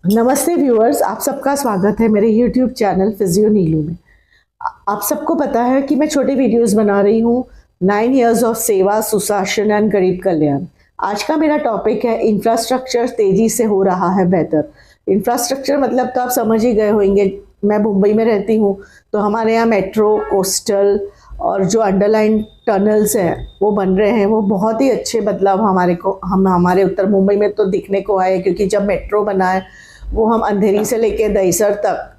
नमस्ते व्यूअर्स, आप सबका स्वागत है मेरे YouTube चैनल फिजियो नीलू में। आप सबको पता है कि मैं छोटे वीडियोस बना रही हूँ 9 इयर्स ऑफ सेवा, सुशासन एंड गरीब कल्याण। आज का मेरा टॉपिक है इंफ्रास्ट्रक्चर तेजी से हो रहा है बेहतर। इंफ्रास्ट्रक्चर मतलब तो आप समझ ही गए होंगे। मैं मुंबई में रहती हूँ तो हमारे यहाँ मेट्रो, कोस्टल और जो अंडरलाइन टनल्स हैं वो बन रहे हैं। वो बहुत ही अच्छे बदलाव हमारे उत्तर मुंबई में तो दिखने को आए, क्योंकि जब मेट्रो बना है वो हम अंधेरी से लेकर दहीसर तक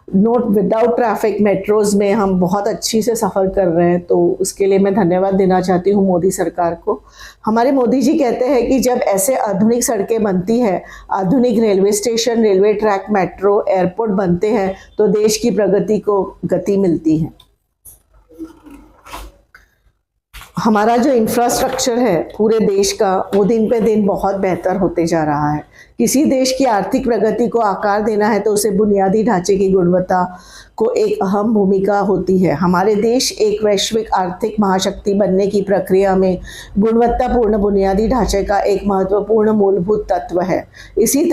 नोट विदाउट ट्रैफिक मेट्रोज में हम बहुत अच्छी से सफ़र कर रहे हैं। तो उसके लिए मैं धन्यवाद देना चाहती हूँ मोदी सरकार को। हमारे मोदी जी कहते हैं कि जब ऐसे आधुनिक सड़कें बनती है, आधुनिक railway station, railway track, metro, airport बनते हैं तो देश की प्रगति को गति मिलती है। हमारा जो इंफ्रास्ट्रक्चर है पूरे देश का, वो दिन पे दिन बहुत बेहतर होते जा रहा है। किसी देश की आर्थिक प्रगति को आकार देना है तो उसे बुनियादी ढांचे की गुणवत्ता को एक अहम भूमिका होती है। हमारे देश एक वैश्विक आर्थिक महाशक्ति बनने की प्रक्रिया में गुणवत्तापूर्ण बुनियादी ढांचे का एक महत्वपूर्ण मूलभूत तत्व है। इसी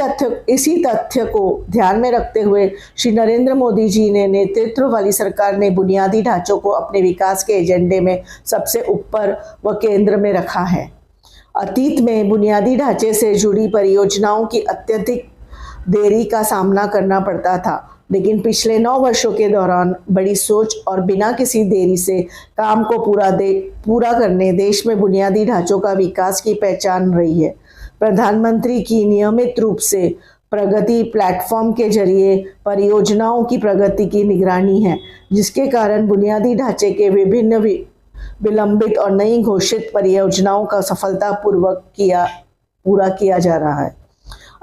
तथ्य को ध्यान में रखते हुए श्री नरेंद्र मोदी जी ने नेतृत्व वाली सरकार ने बुनियादी ढांचों को अपने विकास के एजेंडे में सबसे ऊपर व केंद्र में रखा है। अतीत में बुनियादी ढांचे से जुड़ी परियोजनाओं की अत्यधिक देरी का सामना करना पड़ता था, लेकिन पिछले 9 वर्षों के दौरान बड़ी सोच और बिना किसी देरी से काम को पूरा करने देश में बुनियादी ढांचों का विकास की पहचान रही है। प्रधानमंत्री की नियमित रूप से प्रगति प्लेटफॉर्म के जरिए परियोजनाओं की प्रगति की निगरानी है, जिसके कारण बुनियादी ढांचे के विभिन्न विलंबित और नई घोषित परियोजनाओं का सफलतापूर्वक पूरा किया जा रहा है।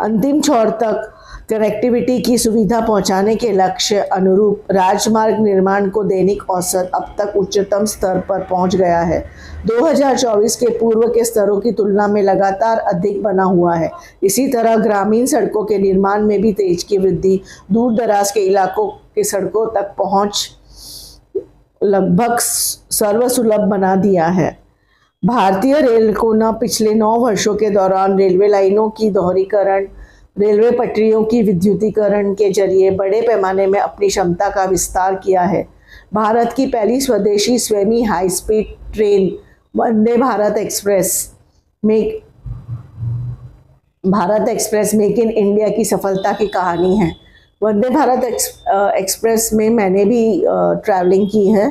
अंतिम छोर तक कनेक्टिविटी की सुविधा पहुंचाने के लक्ष्य अनुरूप राजमार्ग निर्माण को दैनिक औसत अब तक उच्चतम स्तर पर पहुंच गया है। 2024 के पूर्व के स्तरों की तुलना में लगातार अधिक बना हुआ है। इसी तरह ग्रामीण सड़कों के निर्माण में भी तेज की वृद्धि दूर दराज के इलाकों की सड़कों तक पहुंच लगभग सर्वसुलभ बना दिया है। भारतीय रेल को न पिछले 9 वर्षों के दौरान रेलवे लाइनों की दोहरीकरण, रेलवे पटरियों की विद्युतीकरण के जरिए बड़े पैमाने में अपनी क्षमता का विस्तार किया है। भारत की पहली स्वदेशी स्वयं high speed train Vande Bharat express make in India की सफलता की कहानी है। वंदे भारत एक्सप्रेस में मैंने भी ट्रैवलिंग की है।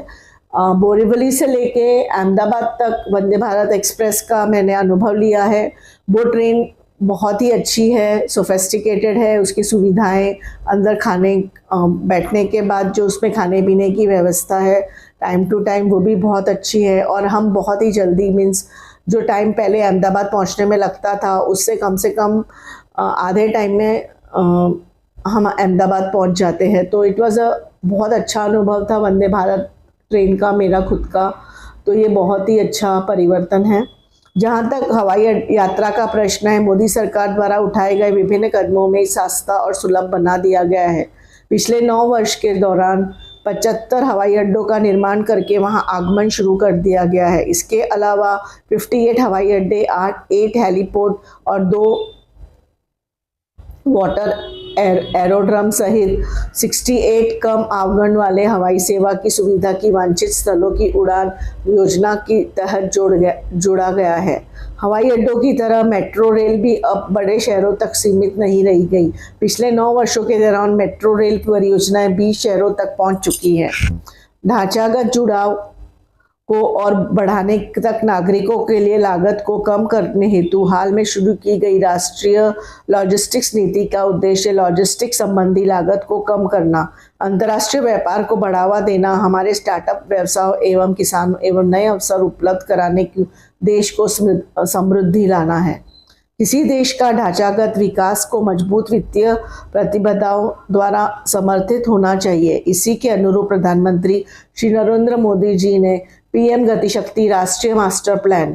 बोरीवली से लेके अहमदाबाद तक वंदे भारत एक्सप्रेस का मैंने अनुभव लिया है। वो ट्रेन बहुत ही अच्छी है, सोफिस्टिकेटेड है। उसकी सुविधाएं, अंदर खाने बैठने के बाद जो उसमें खाने पीने की व्यवस्था है टाइम टू टाइम, वो भी बहुत अच्छी है। और हम बहुत ही जल्दी, मीन्स जो टाइम पहले अहमदाबाद पहुंचने में लगता था उससे कम से कम आधे टाइम में हम अहमदाबाद पहुंच जाते हैं। तो इट वाज बहुत अच्छा अनुभव था वंदे भारत ट्रेन का मेरा खुद का। तो ये बहुत ही अच्छा परिवर्तन है। जहाँ तक हवाई यात्रा का प्रश्न है, मोदी सरकार द्वारा उठाए गए विभिन्न कदमों में सस्ता और सुलभ बना दिया गया है। पिछले 9 वर्ष के दौरान 75 हवाई अड्डों का निर्माण करके वहां आगमन शुरू कर दिया गया है। इसके अलावा 58 हवाई अड्डे, 8 हेलीपोर्ट और 2 वाटर एरोड्रम सहित 68 कम अवगण वाले हवाई सेवा की सुविधा की वांछित स्थलों की उड़ान योजना के तहत जोड़ा गया है। हवाई अड्डों की तरह मेट्रो रेल भी अब बड़े शहरों तक सीमित नहीं रही गई। पिछले 9 वर्षों के दौरान मेट्रो रेल परियोजनाएं 20 शहरों तक पहुंच चुकी हैं। ढांचागत जुड़ाव को और बढ़ाने तक नागरिकों के लिए लागत को कम करने हेतु हाल में शुरू की गई राष्ट्रीय लॉजिस्टिक्स नीति का उद्देश्य लॉजिस्टिक्स संबंधी लागत को कम करना, अंतर्राष्ट्रीय व्यापार को बढ़ावा देना, हमारे स्टार्टअप व्यवसाय एवं किसानों एवं नए अवसर उपलब्ध कराने की देश को समृद्धि लाना है। किसी देश का ढांचागत विकास को मजबूत वित्तीय प्रतिबद्धताओं द्वारा समर्थित होना चाहिए। इसी के अनुरूप प्रधानमंत्री श्री नरेंद्र मोदी जी ने पीएम गतिशक्ति राष्ट्रीय मास्टर प्लान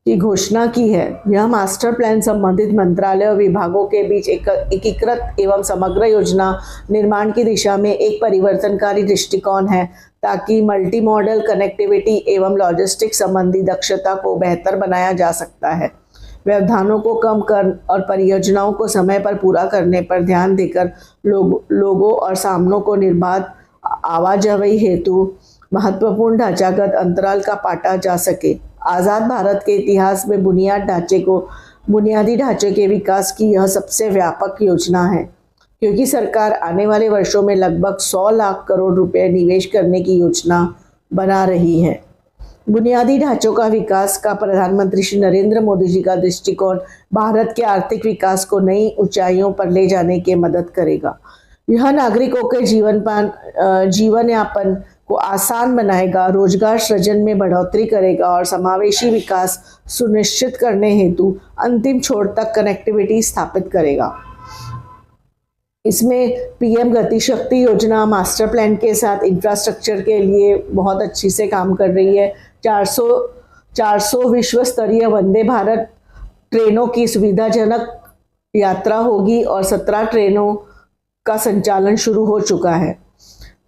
की घोषणा की है। यह मास्टर प्लान संबंधित मंत्रालय और विभागों के बीच एकीकृत एवं समग्र योजना निर्माण की दिशा में एक परिवर्तनकारी दृष्टिकोण है, ताकि मल्टी मॉडल कनेक्टिविटी एवं लॉजिस्टिक्स संबंधी दक्षता को बेहतर बनाया जा सकता है। व्यवधानों को कम कर और परियोजनाओं को समय पर पूरा करने पर ध्यान देकर लोगों और सामानों को निर्बाध आवाजाही हेतु महत्वपूर्ण ढांचागत अंतराल का पाटा जा सके। आज़ाद भारत के इतिहास में बुनियादी ढांचे के विकास की यह सबसे व्यापक योजना है, क्योंकि सरकार आने वाले वर्षों में लगभग 100 लाख करोड़ रुपए निवेश करने की योजना बना रही है। बुनियादी ढांचों का विकास का प्रधानमंत्री श्री नरेंद्र मोदी जी का दृष्टिकोण भारत के आर्थिक विकास को नई ऊंचाइयों पर ले जाने की मदद करेगा। यह नागरिकों के जीवन यापन को आसान बनाएगा, रोजगार सृजन में बढ़ोतरी करेगा और समावेशी विकास सुनिश्चित करने हेतु अंतिम छोर तक कनेक्टिविटी स्थापित करेगा। इसमें पीएम गति शक्ति योजना मास्टर प्लान के साथ इंफ्रास्ट्रक्चर के लिए बहुत अच्छी से काम कर रही है। 400 विश्व स्तरीय वंदे भारत ट्रेनों की सुविधाजनक यात्रा होगी और 17 ट्रेनों का संचालन शुरू हो चुका है।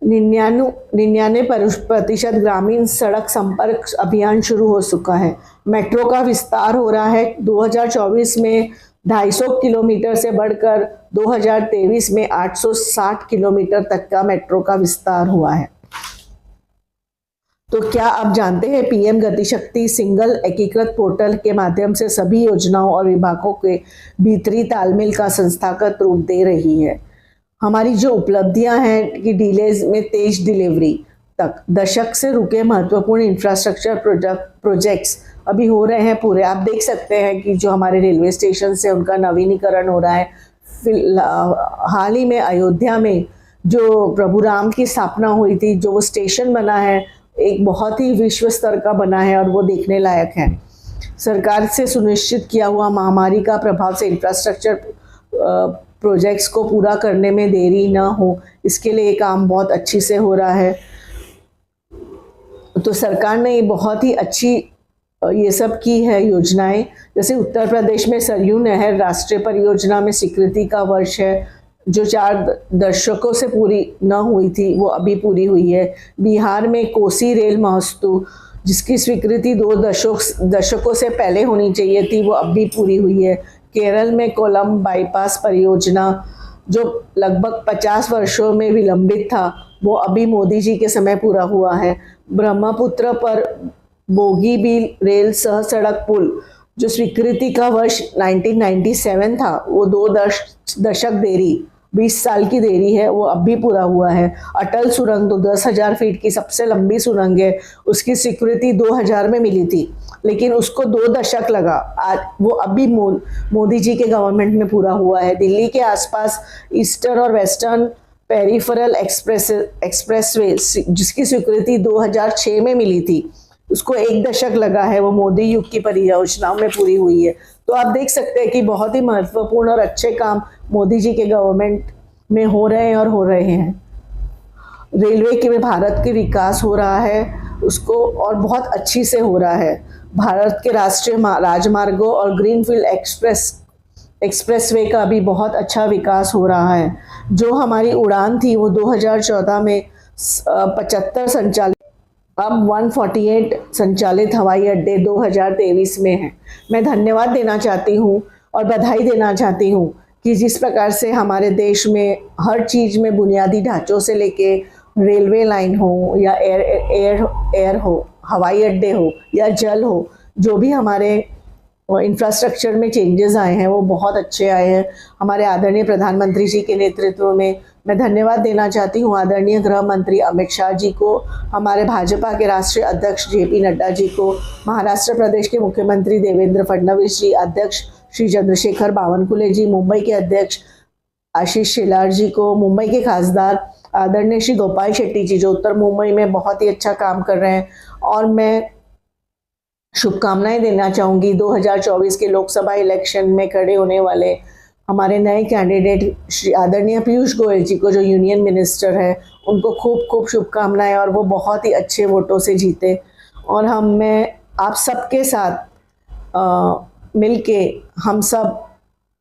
99% ग्रामीण सड़क संपर्क अभियान शुरू हो चुका है। मेट्रो का विस्तार हो रहा है। 2024 में 250 किलोमीटर से बढ़कर 2023 में 860 किलोमीटर तक का मेट्रो का विस्तार हुआ है। तो क्या आप जानते हैं पीएम गति शक्ति सिंगल एकीकृत पोर्टल के माध्यम से सभी योजनाओं और विभागों के भीतरी तालमेल का संस्थागत रूप दे रही है। हमारी जो उपलब्धियां हैं कि डिलेज में तेज डिलीवरी तक, दशक से रुके महत्वपूर्ण इंफ्रास्ट्रक्चर प्रोजेक्ट्स अभी हो रहे हैं पूरे। आप देख सकते हैं कि जो हमारे रेलवे स्टेशन से उनका नवीनीकरण हो रहा है। हाल ही में अयोध्या में जो प्रभु राम की स्थापना हुई थी, जो वो स्टेशन बना है, एक बहुत ही विश्व स्तर का बना है और वो देखने लायक है। सरकार से सुनिश्चित किया हुआ महामारी का प्रभाव से इंफ्रास्ट्रक्चर प्रोजेक्ट्स को पूरा करने में देरी ना हो, इसके लिए काम बहुत अच्छी से हो रहा है। तो सरकार ने बहुत ही अच्छी ये सब की है योजनाएं। जैसे उत्तर प्रदेश में सरयू नहर राष्ट्रीय परियोजना में स्वीकृति का वर्ष है, जो 4 दशकों से पूरी न हुई थी वो अभी पूरी हुई है। बिहार में कोसी रेल महोत्सव जिसकी स्वीकृति 2 दशकों से पहले होनी चाहिए थी, वो अभी पूरी हुई है। केरल में कोलम बाईपास परियोजना जो लगभग 50 वर्षों में विलंबित था, वो अभी मोदी जी के समय पूरा हुआ है। ब्रह्मपुत्र पर बोगीबील रेल सह सड़क पुल जो स्वीकृति का वर्ष 1997 था, वो 2 दशक देरी 20 साल की देरी है, वो अब भी पूरा हुआ है। अटल सुरंग तो 10,000 फीट की सबसे लंबी सुरंग है, उसकी स्वीकृति 2000 में मिली थी, लेकिन उसको 2 दशक लगा। आज वो अभी मोदी जी के गवर्नमेंट में पूरा हुआ है। दिल्ली के आसपास ईस्टर्न और वेस्टर्न पेरिफेरल एक्सप्रेसवे जिसकी स्वीकृति 2006 में मिली थी, उसको 1 दशक लगा है, वो मोदी युग की परियोजनाओं में पूरी हुई है। तो आप देख सकते हैं कि बहुत ही महत्वपूर्ण और अच्छे काम मोदी जी के गवर्नमेंट में हो रहे हैं और हो रहे हैं। रेलवे के में भारत के विकास हो रहा है उसको, और बहुत अच्छी से हो रहा है। भारत के राष्ट्रीय राजमार्गों और ग्रीनफील्ड एक्सप्रेसवे का भी बहुत अच्छा विकास हो रहा है। जो हमारी उड़ान थी वो 2014 में 75 संचालित, अब 148 संचालित हवाई अड्डे 2023 में हैं। मैं धन्यवाद देना चाहती हूँ और बधाई देना चाहती हूँ कि जिस प्रकार से हमारे देश में हर चीज़ में बुनियादी ढांचों से लेके रेलवे लाइन हो या एयर हो, हवाई अड्डे हो या जल हो, जो भी हमारे इंफ्रास्ट्रक्चर में चेंजेस आए हैं वो बहुत अच्छे आए हैं। हमारे आदरणीय प्रधानमंत्री जी के नेतृत्व में मैं धन्यवाद देना चाहती हूँ आदरणीय गृह मंत्री अमित शाह जी को, हमारे भाजपा के राष्ट्रीय अध्यक्ष JP नड्डा जी को, महाराष्ट्र प्रदेश के मुख्यमंत्री देवेंद्र फडणवीस जी, अध्यक्ष श्री चंद्रशेखर बावनकुले जी, मुंबई के अध्यक्ष आशीष शेलार जी को, मुंबई के खासदार आदरणीय श्री गोपाल शेट्टी जी जो उत्तर मुंबई में बहुत ही अच्छा काम कर रहे हैं। और मैं शुभकामनाएं देना चाहूँगी 2024 के लोकसभा इलेक्शन में खड़े होने वाले हमारे नए कैंडिडेट श्री आदरणीय पीयूष गोयल जी को, जो यूनियन मिनिस्टर है, उनको खूब खूब शुभकामनाएं और वो बहुत ही अच्छे वोटों से जीते। और मैं आप सबके साथ मिलके हम सब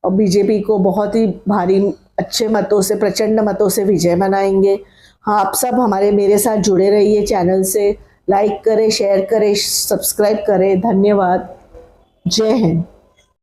बीजेपी को बहुत ही भारी अच्छे मतों से, प्रचंड मतों से विजय बनाएंगे। हाँ, आप सब मेरे साथ जुड़े रहिए, चैनल से लाइक करें, शेयर करें, सब्सक्राइब करें। धन्यवाद। जय हिंद।